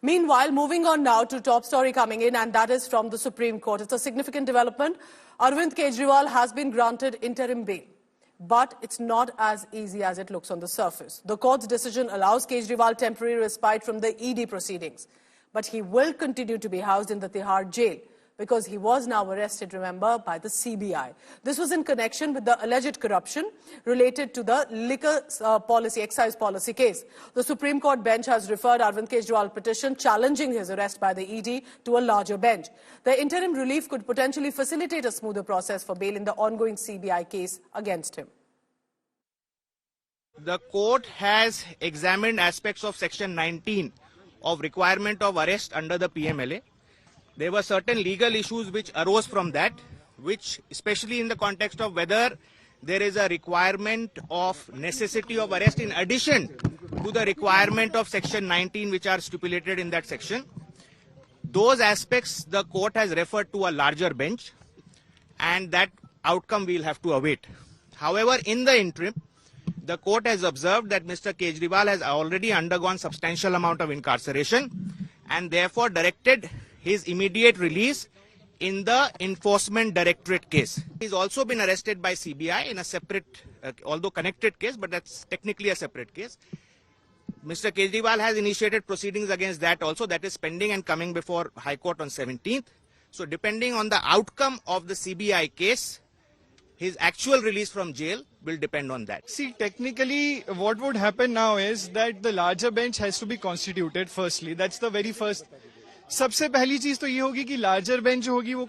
Meanwhile, moving on now to top story coming in, and that is from the Supreme Court. It's a significant development. Arvind Kejriwal has been granted interim bail. But it's not as easy as it looks on the surface. The court's decision allows Kejriwal temporary respite from the ED proceedings. But he will continue to be housed in the Tihar jail because he was now arrested, remember, by the CBI. This was in connection with the alleged corruption related to the liquor excise policy case. The Supreme Court bench has referred Arvind Kejriwal petition challenging his arrest by the ED to a larger bench. The interim relief could potentially facilitate a smoother process for bail in the ongoing CBI case against him. The court has examined aspects of Section 19 of requirement of arrest under the PMLA. There were certain legal issues which arose from that, which especially in the context of whether there is a requirement of necessity of arrest in addition to the requirement of Section 19 which are stipulated in that section. Those aspects the court has referred to a larger bench, and that outcome we will have to await. However, in the interim, the court has observed that Mr. Kejriwal has already undergone substantial amount of incarceration and therefore directed his immediate release in the Enforcement Directorate case. He's also been arrested by CBI in a separate, although connected case, but that's technically a separate case. Mr. Kejriwal has initiated proceedings against that also. That is pending and coming before High Court on 17th. So depending on the outcome of the CBI case, his actual release from jail will depend on that. See, technically, what would happen now is that the larger bench has to be constituted firstly. That's the very first. सबसे पहली चीज तो ये होगी कि larger bench जो होगी वो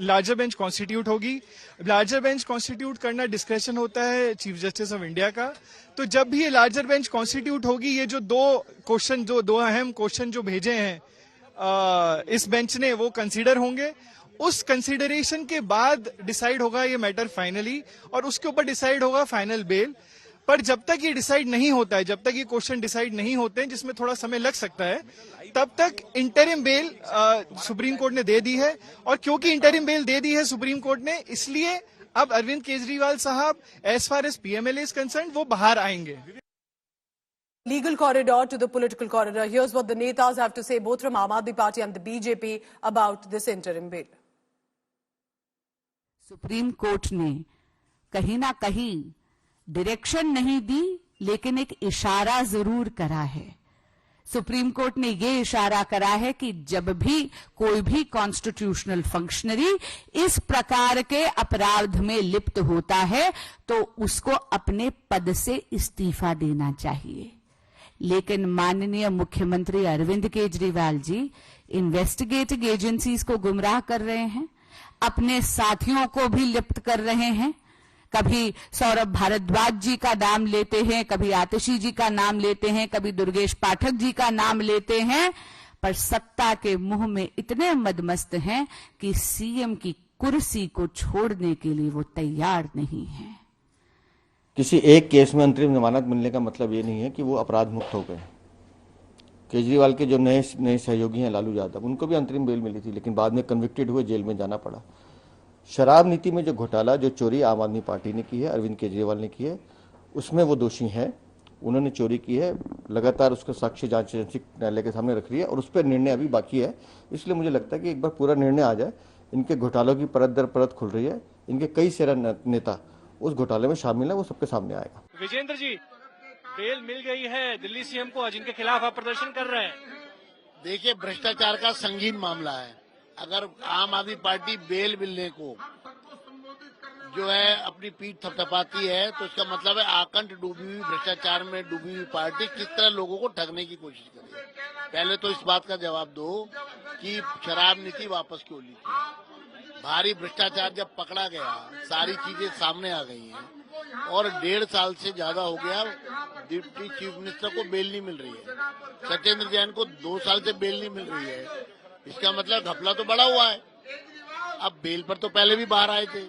लार्जर बेंच कॉन्स्टिट्यूट होगी. लार्जर बेंच कॉन्स्टिट्यूट करना डिस्क्रेशन होता है चीफ जस्टिस ऑफ इंडिया का. तो जब भी ये लार्जर बेंच कॉन्स्टिट्यूट होगी, ये जो दो अहम क्वेश्चन जो भेजे हैं इस बेंच ने, वो कंसीडर होंगे. उस कंसीडरेशन के बाद डिसाइड होगा ये मैटर फाइनली, और उसके ऊपर डिसाइड होगा फाइनल बेल. पर जब तक ये डिसाइड नहीं होता है, जब तक ये क्वेश्चन डिसाइड नहीं होते हैं, जिसमें थोड़ा समय लग सकता है, तब तक इंटरिम बेल सुप्रीम कोर्ट ने दे दी है. और क्योंकि इंटरिम बेल दे दी है सुप्रीम कोर्ट ने, इसलिए अब अरविंद केजरीवाल साहब as far as PMLA is concerned वो बाहर आएंगे. Legal corridor to the political corridor. Here's what the netas have to say, both from Aam Aadmi Party and the BJP, about this interim bill. Supreme court ने कहीं ना कहीं direction नहीं दी, लेकिन एक इशारा जरूर करा है. सुप्रीम कोर्ट ने ये इशारा करा है कि जब भी कोई भी कॉन्स्टिट्यूशनल फंक्शनरी इस प्रकार के अपराध में लिप्त होता है तो उसको अपने पद से इस्तीफा देना चाहिए. लेकिन माननीय मुख्यमंत्री अरविंद केजरीवाल जी इन्वेस्टिगेटिंग एजेंसीज को गुमराह कर रहे हैं, अपने साथियों को भी लिप्त कर रहे हैं. कभी सौरभ भारद्वाज जी का नाम लेते हैं, कभी आतिशी जी का नाम लेते हैं, कभी दुर्गेश पाठक जी का नाम लेते हैं, पर सत्ता के मुंह में इतने मदमस्त हैं कि सीएम की कुर्सी को छोड़ने के लिए वो तैयार नहीं है. किसी एक केस में अंतरिम जमानत मिलने का मतलब ये नहीं है कि वो अपराध मुक्त हो गए. केजरीवाल के जो नए सहयोगी हैं लालू यादव, उनको भी अंतरिम बेल मिली थी, लेकिन बाद में कन्विक्टेड हुए, जेल में जाना पड़ा. शराब नीति में जो घोटाला, जो चोरी आम आदमी पार्टी ने की है, अरविंद केजरीवाल ने की है, उसमें वो दोषी हैं. उन्होंने चोरी की है, लगातार उसका साक्ष्य जांच एजेंसी न्यायालय के सामने रख रही है और उस पर निर्णय अभी बाकी है. इसलिए मुझे लगता है कि एक बार पूरा निर्णय आ जाए. इनके घोटालों की परत दर परत खुल रही है, इनके कई सारे नेता उस घोटाले में शामिल है, वो सबके सामने आएगा. विजेंद्र जी, बेल मिल गई है दिल्ली सीएम को, जिनके खिलाफ आप प्रदर्शन कर रहे हैं. देखिए, भ्रष्टाचार का संगीन मामला है. अगर आम आदमी पार्टी बेल मिलने को जो है अपनी पीठ थपथपाती है, तो इसका मतलब है आकंठ डूबी हुई, भ्रष्टाचार में डूबी हुई पार्टी किस तरह लोगों को ठगने की कोशिश कर रही है. पहले तो इस बात का जवाब दो कि शराब नीति वापस क्यों ली थी. भारी भ्रष्टाचार जब पकड़ा गया, सारी चीजें सामने आ गई हैं और 1.5 साल से ज्यादा हो गया डिप्टी चीफ मिनिस्टर को बेल नहीं मिल रही है. सत्येंद्र जैन को 2 साल से बेल नहीं मिल रही है. इसका मतलब घपला तो बड़ा हुआ है. अब बेल पर तो पहले भी बाहर आए थे.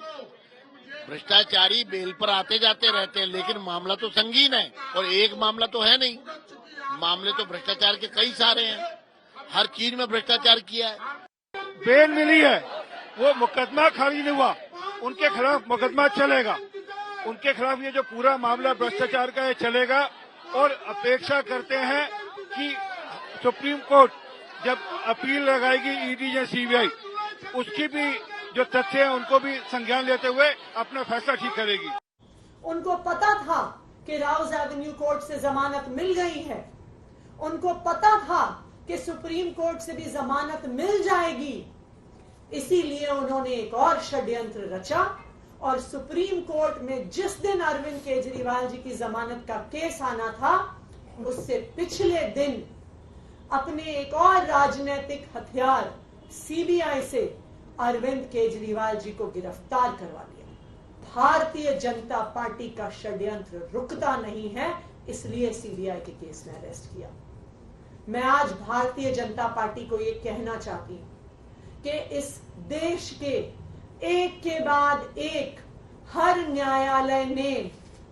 भ्रष्टाचारी बेल पर आते जाते रहते हैं, लेकिन मामला तो संगीन है और एक मामला तो है नहीं. मामले तो भ्रष्टाचार के कई सारे हैं, हर चीज में भ्रष्टाचार किया है. बेल मिली है, वो मुकदमा खारिज नहीं हुआ, उनके खिलाफ मुकदमा चलेगा. उनके खिलाफ ये जो पूरा मामला भ्रष्टाचार का है चलेगा और अपेक्षा करते हैं कि सुप्रीम कोर्ट जब अपील लगाएगी ईडी या सीबीआई, उसकी भी जो तथ्य है उनको भी संज्ञान लेते हुए अपना फैसला ठीक करेगी। उनको पता था कि राउज एवेन्यू कोर्ट से जमानत मिल गई है, उनको पता था कि सुप्रीम कोर्ट से भी जमानत मिल जाएगी, इसीलिए उन्होंने एक और षड्यंत्र रचा और सुप्रीम कोर्ट में जिस दिन अरविंद केजरीवाल जी की जमानत का केस आना था, उससे पिछले दिन अपने एक और राजनीतिक हथियार सीबीआई से अरविंद केजरीवाल जी को गिरफ्तार करवा लिया। भारतीय जनता पार्टी का षड्यंत्र रुकता नहीं है, इसलिए सीबीआई के केस में अरेस्ट किया। मैं आज भारतीय जनता पार्टी को यह कहना चाहती हूं कि इस देश के एक के बाद एक हर न्यायालय ने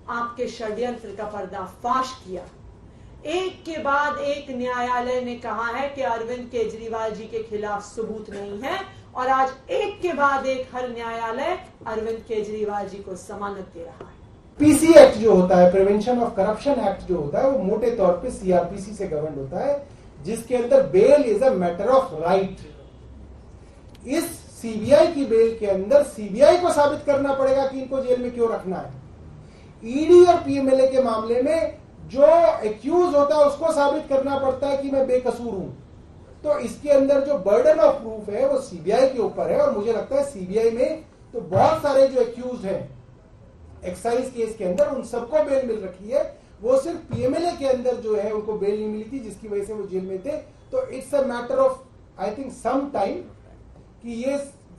आपके षड्यंत्र का पर्दाफाश किया। एक के बाद एक न्यायालय ने कहा है कि अरविंद केजरीवाल जी के खिलाफ सबूत नहीं है और आज एक के बाद एक हर न्यायालय अरविंद केजरीवाल जी को जमानत दे रहा है। पीसी एक्ट जो होता है, प्रिवेंशन ऑफ करप्शन एक्ट जो होता है, वो मोटे तौर पे सीआरपीसी से गवर्न होता है, जिसके अंदर bail is a matter of right. इस सीबीआई की बेल के अंदर सीबीआई को साबित करना पड़ेगा कि इनको जेल में क्यों रखना है। ईडी और पीएमएलए के मामले में जो एक्यूज होता है उसको साबित करना पड़ता है कि मैं बेकसूर हूं। तो इसके अंदर जो बर्डन ऑफ प्रूफ है वो सीबीआई के ऊपर है और मुझे लगता है सीबीआई में तो बहुत सारे जो एक्यूज हैं एक्साइज केस के अंदर उन सबको बेल मिल रखी है। वो सिर्फ पीएमएलए के अंदर जो है उनको बेल नहीं मिली थी, जिसकी वजह से वो जेल में थे। तो it's a matter of I think some time कि ये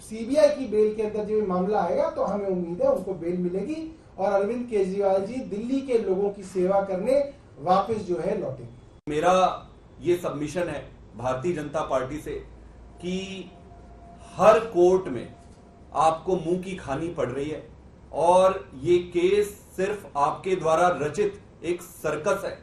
सीबीआई की बेल के अंदर जो मामला आएगा तो हमें उम्मीद है उनको बेल मिलेगी और अरविंद केजरीवाल जी दिल्ली के लोगों की सेवा करने वापस जो है लौटेंगे। मेरा ये सबमिशन है भारतीय जनता पार्टी से कि हर कोर्ट में आपको मुंह की खानी पड़ रही है और ये केस सिर्फ आपके द्वारा रचित एक सर्कस है।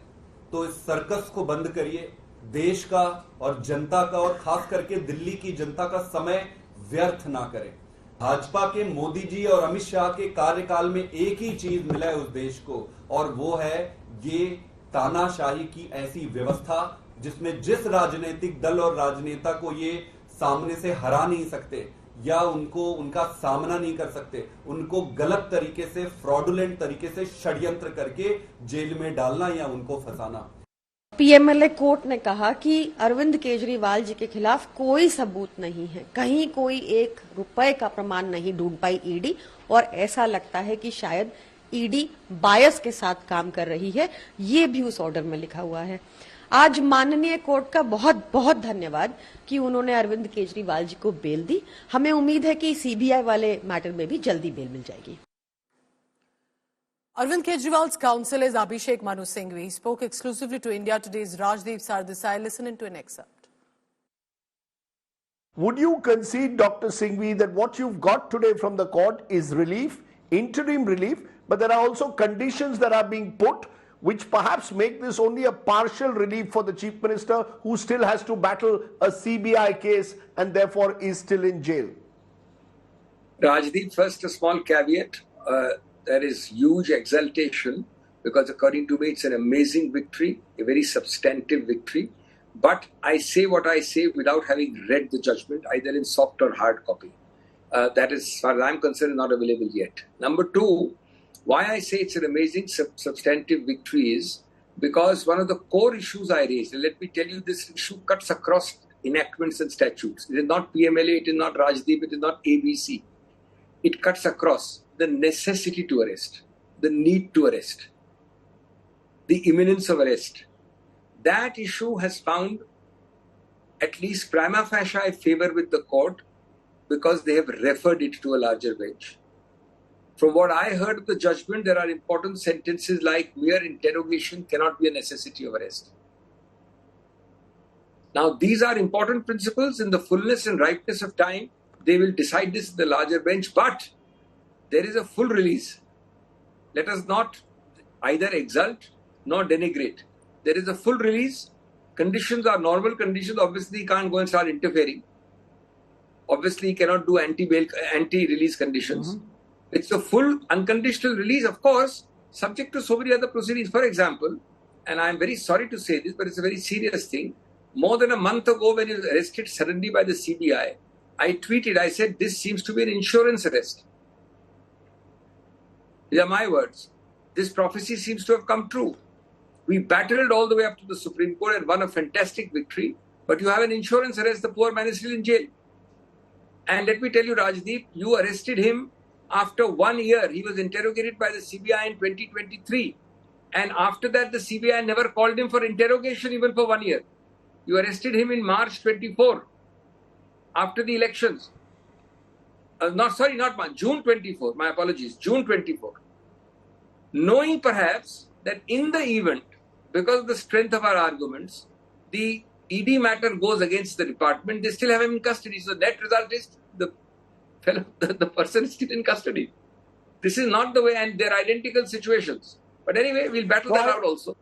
तो इस सर्कस को बंद करिए, देश का और जनता का और खास करके दिल्ली की जनता का समय व्यर्थ ना करें। भाजपा के मोदी जी और अमित शाह के कार्यकाल में एक ही चीज मिला है उस देश को और वो है ये तानाशाही की ऐसी व्यवस्था जिसमें जिस राजनीतिक दल और राजनेता को ये सामने से हरा नहीं सकते या उनका सामना नहीं कर सकते, उनको गलत तरीके से फ्रॉडुलेंट तरीके से षड्यंत्र करके जेल में डालना या उनको फंसाना। पीएमएलए कोर्ट ने कहा कि अरविंद केजरीवाल जी के खिलाफ कोई सबूत नहीं है, कहीं कोई एक रुपए का प्रमाण नहीं ढूंढ पाई ईडी और ऐसा लगता है कि शायद ईडी बायस के साथ काम कर रही है। ये भी उस ऑर्डर में लिखा हुआ है। आज माननीय कोर्ट का बहुत बहुत धन्यवाद कि उन्होंने अरविंद केजरीवाल जी को बेल दी। हमें उम्मीद है कि सीबीआई वाले मैटर में भी जल्दी बेल मिल जाएगी। Arvind Kejriwal's counsel is Abhishek Manu Singhvi. He spoke exclusively to India Today's Rajdeep Sardesai. Listen into an excerpt. Would you concede, Dr. Singhvi, that what you've got today from the court is relief, interim relief, but there are also conditions that are being put which perhaps make this only a partial relief for the Chief Minister who still has to battle a CBI case and therefore is still in jail? Rajdeep, first a small caveat. There is huge exultation because according to me it's an amazing victory, a very substantive victory. But I say what I say without having read the judgment, either in soft or hard copy. That is, as far as I'm concerned, not available yet. Number two, why I say it's an amazing substantive victory is because one of the core issues I raised, and let me tell you, this issue cuts across enactments and statutes. It is not PMLA, it is not Rajdeep, it is not ABC. It cuts across the necessity to arrest, the need to arrest, the imminence of arrest. That issue has found at least prima facie I favor with the court because they have referred it to a larger bench. From what I heard of the judgment, there are important sentences like mere interrogation cannot be a necessity of arrest. Now, these are important principles. In the fullness and ripeness of time, they will decide this in the larger bench, but there is a full release. Let us not either exult nor denigrate. There is a full release. Conditions are normal conditions. Obviously, he can't go and start interfering. Obviously, he cannot do anti-release conditions. Mm-hmm. It's a full unconditional release, of course, subject to so many other proceedings. For example, and I'm very sorry to say this, but it's a very serious thing. more than a month ago when he was arrested suddenly by the CBI, I tweeted, I said, this seems to be an insurance arrest. These are my words. This prophecy seems to have come true. We battled all the way up to the Supreme Court and won a fantastic victory. But you have an insurance arrest, the poor man is still in jail. And let me tell you, Rajdeep, you arrested him after 1 year. He was interrogated by the CBI in 2023. And after that, the CBI never called him for interrogation even for 1 year. You arrested him in March 24, after the elections. June 24, my apologies, June 24. Knowing perhaps that in the event, because of the strength of our arguments, the ED matter goes against the department, they still have him in custody. So net result is the person is still in custody. This is not the way, and they're identical situations. But anyway, we'll battle that out also.